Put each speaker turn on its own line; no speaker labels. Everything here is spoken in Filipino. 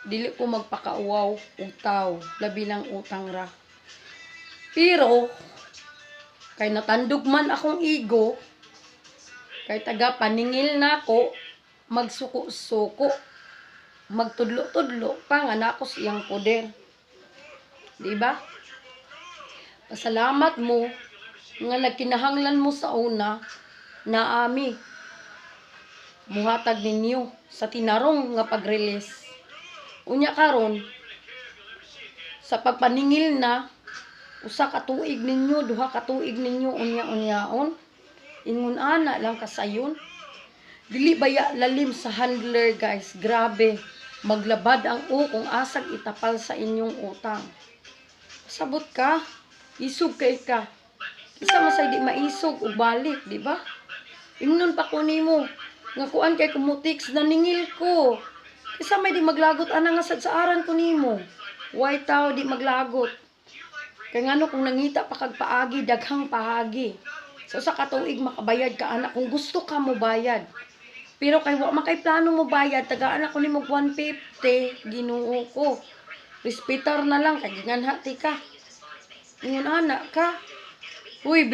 dili ko magpakauwaw og tao, labi ng utang ra. Pero kay natandog man akong ego, kay taga paningil nako, magsuko-suko, magtudlo-tudlo pa nga nako siyang poder. Di ba? Pasalamat mo nga nagkinahanglan mo sa una na ami muhatag ninyo sa tinarong nga pag-release. Unya karon sa pagpaningil na usa ka tuig ninyo, duha ka tuig ninyo unya-unyaon, ingon ana lang kasayon. Dili baya lalim sa handler, guys. Grabe. Maglabad ang kung asag itapal sa inyong utang. Sabot ka, isog kay ka. Isa masay di maisog o balik, di ba? Ingnon pa ko nimo nga kuan kay kumutiks naningil ko. Isa may di maglagot ana nga sa aran ko nimo. Why tao di maglagot? Kay ngano kung nangita pa kag paagi daghang pahagi. So sa katuig makabayad ka anak kung gusto ka mo bayad. Pero kay wa makay plano mo bayad, tagaan ako nimo 150, Ginoo ko. Respetar na lang kay ginganhati ka. Ingon ana ka. Uy,